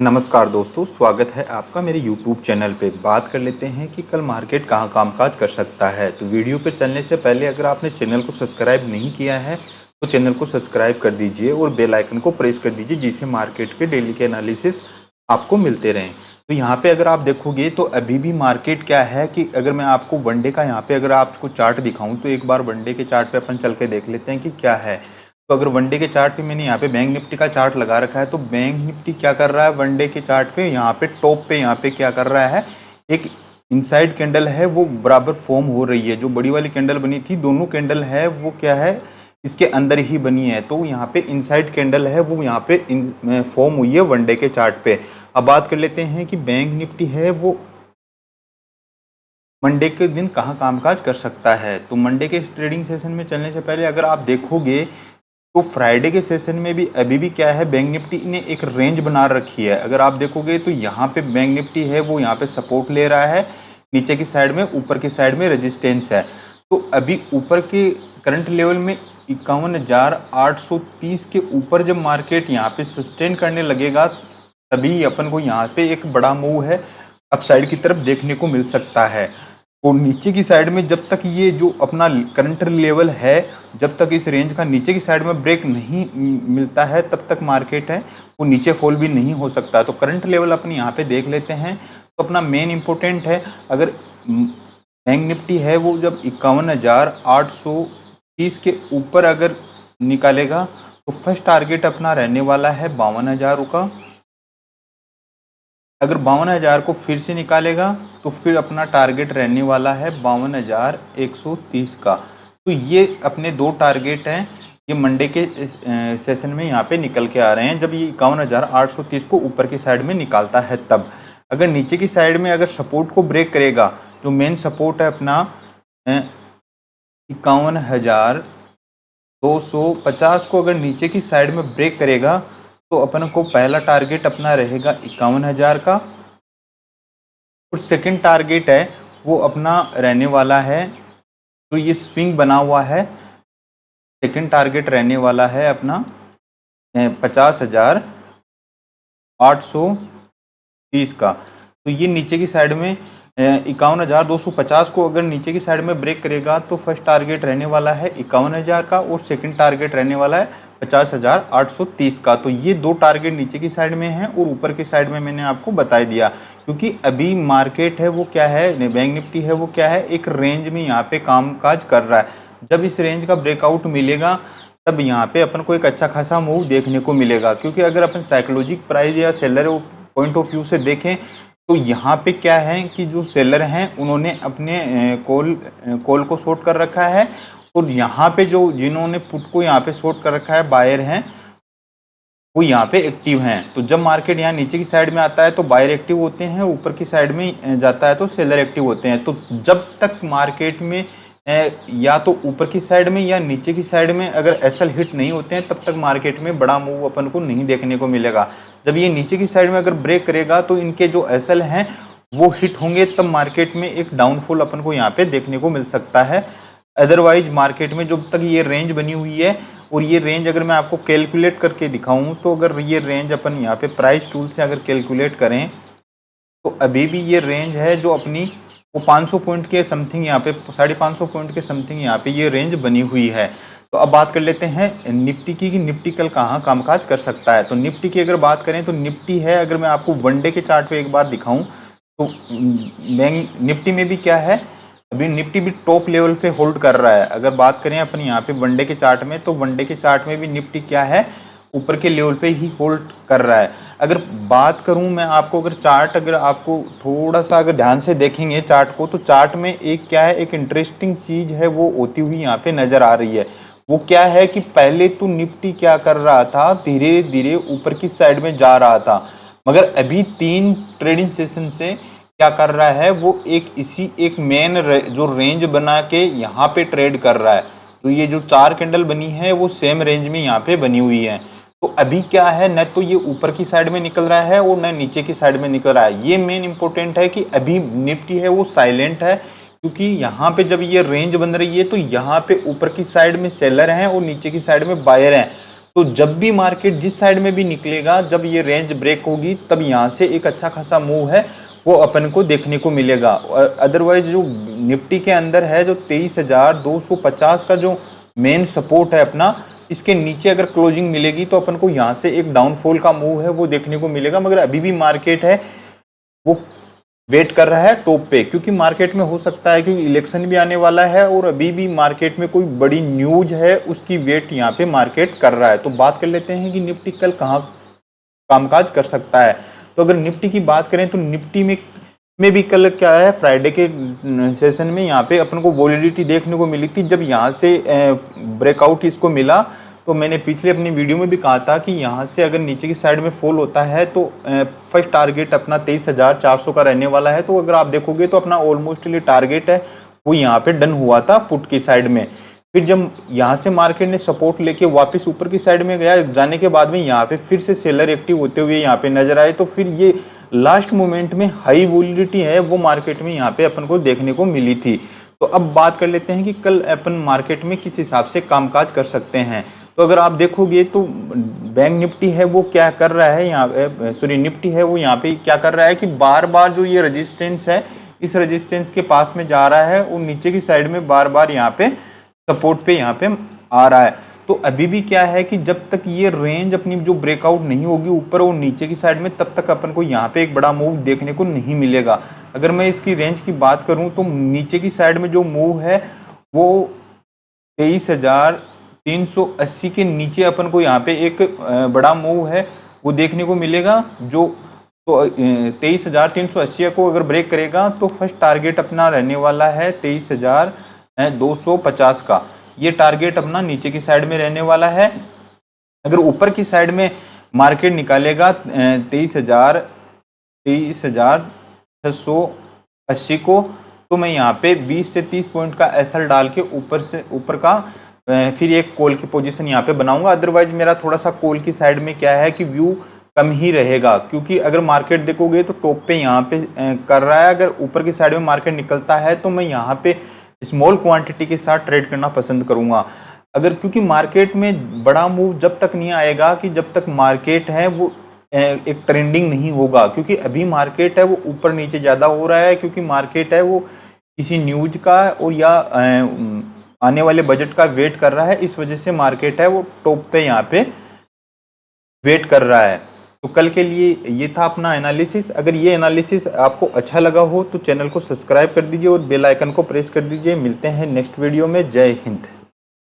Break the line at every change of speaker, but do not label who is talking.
नमस्कार दोस्तों, स्वागत है आपका मेरे YouTube चैनल पे। बात कर लेते हैं कि कल मार्केट कहाँ कामकाज कर सकता है। तो वीडियो पे चलने से पहले अगर आपने चैनल को सब्सक्राइब नहीं किया है तो चैनल को सब्सक्राइब कर दीजिए और बेल आइकन को प्रेस कर दीजिए, जिससे मार्केट के डेली के एनालिसिस आपको मिलते रहें। तो यहाँ पे अगर आप देखोगे तो अभी भी मार्केट क्या है कि अगर मैं आपको वनडे का यहाँ पे अगर आपको चार्ट दिखाऊँ तो एक बार वनडे के चार्ट पे अपन चल के देख लेते हैं कि क्या है। तो अगर वनडे के चार्ट पे मैंने यहाँ पे बैंक निफ्टी का चार्ट लगा रखा है, तो बैंक निफ्टी क्या कर रहा है वनडे के चार्ट पे, यहाँ पे टॉप पे यहाँ पे क्या कर रहा है, एक इनसाइड कैंडल है वो बराबर फॉर्म हो रही है। जो बड़ी वाली कैंडल बनी थी, दोनों कैंडल है वो क्या है इसके अंदर ही बनी है। तो यहाँ पे इनसाइड कैंडल है वो यहाँ पे फॉर्म हुई है वनडे के चार्ट पे। अब बात कर लेते हैं कि बैंक निफ्टी है वो मंडे के दिन कहाँ कामकाज कर सकता है। तो मंडे के ट्रेडिंग सेशन में चलने से पहले अगर आप देखोगे तो फ्राइडे के सेशन में भी अभी भी क्या है, बैंक निफ्टी ने एक रेंज बना रखी है। अगर आप देखोगे तो यहाँ पे बैंक निफ्टी है वो यहाँ पे सपोर्ट ले रहा है, नीचे की साइड में, ऊपर की साइड में रेजिस्टेंस है। तो अभी ऊपर के करंट लेवल में 51,830 के ऊपर जब मार्केट यहाँ पे सस्टेन करने लगेगा तभी अपन को यहाँ पे एक बड़ा मूव है अपसाइड की तरफ देखने को मिल सकता है। और नीचे की साइड में जब तक ये जो अपना करंट लेवल है, जब तक इस रेंज का नीचे की साइड में ब्रेक नहीं मिलता है तब तक मार्केट है वो नीचे फॉल भी नहीं हो सकता। तो करंट लेवल अपन यहाँ पे देख लेते हैं। तो अपना मेन इंपॉर्टेंट है, अगर बैंक निफ्टी है वो जब 51,830 के ऊपर अगर निकालेगा तो फर्स्ट टारगेट अपना रहने वाला है 52,000 का। अगर 52,000 को फिर से निकालेगा तो फिर अपना टारगेट रहने वाला है 52,130 का। तो ये अपने दो टारगेट हैं, ये मंडे के सेशन में यहाँ पे निकल के आ रहे हैं जब ये 51,830 को ऊपर की साइड में निकालता है तब। अगर नीचे की साइड में अगर सपोर्ट को ब्रेक करेगा, जो मेन सपोर्ट है अपना 51,250 को अगर नीचे की साइड में ब्रेक करेगा तो अपन को पहला टारगेट अपना रहेगा 51,000 का, और सेकंड टारगेट है वो अपना रहने वाला है, तो ये स्विंग बना हुआ है, सेकंड टारगेट रहने वाला है अपना 50,830 का। तो ये नीचे की साइड में 51,250 को अगर नीचे की साइड में ब्रेक करेगा तो फर्स्ट टारगेट रहने वाला है 51,000 का और सेकंड टारगेट रहने वाला है 50,830 का। तो ये दो टारगेट नीचे की साइड में हैं और ऊपर की साइड में मैंने आपको बता दिया, क्योंकि अभी मार्केट है वो क्या है, बैंक निफ्टी है वो क्या है, एक रेंज में यहाँ पे कामकाज कर रहा है। जब इस रेंज का ब्रेकआउट मिलेगा तब यहाँ पे अपन को एक अच्छा खासा मूव देखने को मिलेगा। क्योंकि अगर अपन साइकोलॉजिक प्राइस या सेलर पॉइंट ऑफ व्यू से देखें तो यहाँ पे क्या है कि जो सेलर हैं उन्होंने अपने कॉल को शॉर्ट कर रखा है, और यहाँ पे जो जिन्होंने पुट को यहाँ पे शॉर्ट कर रखा है बायर हैं वो यहाँ पे एक्टिव हैं। तो जब मार्केट यहाँ नीचे की साइड में आता है तो बायर एक्टिव होते हैं, ऊपर की साइड में जाता है तो सेलर एक्टिव होते हैं। तो जब तक मार्केट में या तो ऊपर की साइड में या नीचे की साइड में अगर एसएल हिट नहीं होते हैं तब तक मार्केट में बड़ा मूव अपन को नहीं देखने को मिलेगा। जब ये नीचे की साइड में अगर ब्रेक करेगा तो इनके जो एसएल हैं वो हिट होंगे, तब मार्केट में एक डाउनफॉल अपन को यहाँ पे देखने को मिल सकता है। अदरवाइज मार्केट में जब तक ये रेंज बनी हुई है, और ये रेंज अगर मैं आपको कैलकुलेट करके दिखाऊं तो अगर ये रेंज अपन यहाँ पे प्राइस टूल से अगर कैलकुलेट करें तो अभी भी ये रेंज है जो अपनी वो 500 पॉइंट के समथिंग यहाँ पे 550 पॉइंट के समथिंग यहाँ पे ये रेंज बनी हुई है। तो अब बात कर लेते हैं निफ्टी की कि निफ्टी कल कहाँ कामकाज कर सकता है। तो निफ्टी की अगर बात करें तो निफ्टी है, अगर मैं आपको वनडे के चार्ट पे एक बार दिखाऊं तो बैंक निफ्टी में भी क्या है, अभी निफ्टी भी टॉप लेवल पे होल्ड कर रहा है। अगर बात करें अपन यहाँ पे वनडे के चार्ट में तो वनडे के चार्ट में भी निफ्टी क्या है, ऊपर के लेवल पे ही होल्ड कर रहा है। अगर बात करूं मैं आपको, अगर चार्ट अगर आपको थोड़ा सा अगर ध्यान से देखेंगे चार्ट को, तो चार्ट में एक क्या है, एक इंटरेस्टिंग चीज़ है वो होती हुई यहाँ पे नज़र आ रही है। वो क्या है कि पहले तो निफ्टी क्या कर रहा था, धीरे धीरे ऊपर की साइड में जा रहा था, मगर अभी 3 ट्रेडिंग सेशन से क्या कर रहा है, वो एक मेन जो रेंज बना के यहाँ पे ट्रेड कर रहा है। तो ये जो 4 कैंडल बनी है वो सेम रेंज में यहाँ पे बनी हुई है। तो अभी क्या है, न तो ये ऊपर की साइड में निकल रहा है और न नीचे की साइड में निकल रहा है। ये मेन इंपॉर्टेंट है कि अभी निफ्टी है वो साइलेंट है, क्योंकि यहाँ पे जब ये रेंज बन रही है तो यहाँ पे ऊपर की साइड में सेलर हैं और नीचे की साइड में बायर हैं। तो जब भी मार्केट जिस साइड में भी निकलेगा, जब ये रेंज ब्रेक होगी, तब यहाँ से एक अच्छा खासा मूव है वो अपन को देखने को मिलेगा। और अदरवाइज जो निफ्टी के अंदर है, जो 23,250 का जो मेन सपोर्ट है अपना, इसके नीचे अगर क्लोजिंग मिलेगी तो अपन को यहाँ से एक डाउनफॉल का मूव है वो देखने को मिलेगा। मगर अभी भी मार्केट है वो वेट कर रहा है टॉप पे, क्योंकि मार्केट में हो सकता है क्योंकि इलेक्शन भी आने वाला है और अभी भी मार्केट में कोई बड़ी न्यूज है उसकी वेट यहाँ पे मार्केट कर रहा है। तो बात कर लेते हैं कि निफ्टी कल कहाँ कामकाज कर सकता है। तो अगर निफ्टी की बात करें तो निफ्टी में भी कल क्या है, फ्राइडे के सेशन में यहाँ पे अपन को वॉलिडिटी देखने को मिली थी। जब यहाँ से ब्रेकआउट इसको मिला तो मैंने पिछले अपनी वीडियो में भी कहा था कि यहाँ से अगर नीचे की साइड में फॉल होता है तो फर्स्ट टारगेट अपना 23,400 का रहने वाला है। तो अगर आप देखोगे तो अपना ऑलमोस्ट ये टारगेट है वो यहाँ पे डन हुआ था पुट की साइड में। फिर जब यहाँ से मार्केट ने सपोर्ट लेके वापस ऊपर की साइड में गया, जाने के बाद में यहाँ पे फिर से सेलर एक्टिव होते हुए यहाँ पे नजर आए। तो फिर ये लास्ट मोमेंट में हाई वॉलिडिटी है वो मार्केट में यहाँ पे अपन को देखने को मिली थी। तो अब बात कर लेते हैं कि कल अपन मार्केट में किस हिसाब से कामकाज कर सकते हैं। तो अगर आप देखोगे तो बैंक निफ्टी है वो क्या कर रहा है यहाँ, सॉरी निफ्टी है वो यहाँ पे क्या कर रहा है कि बार बार जो ये रेजिस्टेंस है इस रेजिस्टेंस के पास में जा रहा है और नीचे की साइड में बार बार यहाँ पे सपोर्ट पे यहाँ पे आ रहा है। तो अभी भी क्या है कि जब तक ये रेंज अपनी जो ब्रेकआउट नहीं होगी ऊपर और नीचे की साइड में, तब तक अपन को यहाँ पे एक बड़ा मूव देखने को नहीं मिलेगा। अगर मैं इसकी रेंज की बात करूँ तो नीचे की साइड में जो मूव है वो 23,380 के नीचे अपन को यहाँ पे एक बड़ा मूव है वो देखने को मिलेगा। जो तो 23,380 को अगर ब्रेक करेगा तो फर्स्ट टारगेट अपना रहने वाला है 23,250 का। ये टारगेट अपना नीचे की साइड में रहने वाला है। अगर ऊपर की साइड में मार्केट निकालेगा 23,680 को, तो मैं यहाँ पे 20 से 30 पॉइंट का एसएल डाल के ऊपर का फिर एक कॉल की पोजीशन यहाँ पे बनाऊंगा। अदरवाइज मेरा थोड़ा सा कॉल की साइड में क्या है कि व्यू कम ही रहेगा, क्योंकि अगर मार्केट देखोगे तो टॉप पे यहाँ पे कर रहा है। अगर ऊपर की साइड में मार्केट निकलता है तो मैं यहाँ पे स्मॉल क्वांटिटी के साथ ट्रेड करना पसंद करूंगा। अगर क्योंकि मार्केट में बड़ा मूव जब तक नहीं आएगा कि जब तक मार्केट है वो एक ट्रेंडिंग नहीं होगा, क्योंकि अभी मार्केट है वो ऊपर नीचे ज़्यादा हो रहा है, क्योंकि मार्केट है वो किसी न्यूज का और या आने वाले बजट का वेट कर रहा है। इस वजह से मार्केट है वो टॉप पे यहाँ पे वेट कर रहा है। तो कल के लिए ये था अपना एनालिसिस। अगर ये एनालिसिस आपको अच्छा लगा हो तो चैनल को सब्सक्राइब कर दीजिए और बेल आइकन को प्रेस कर दीजिए। मिलते हैं नेक्स्ट वीडियो में। जय हिंद।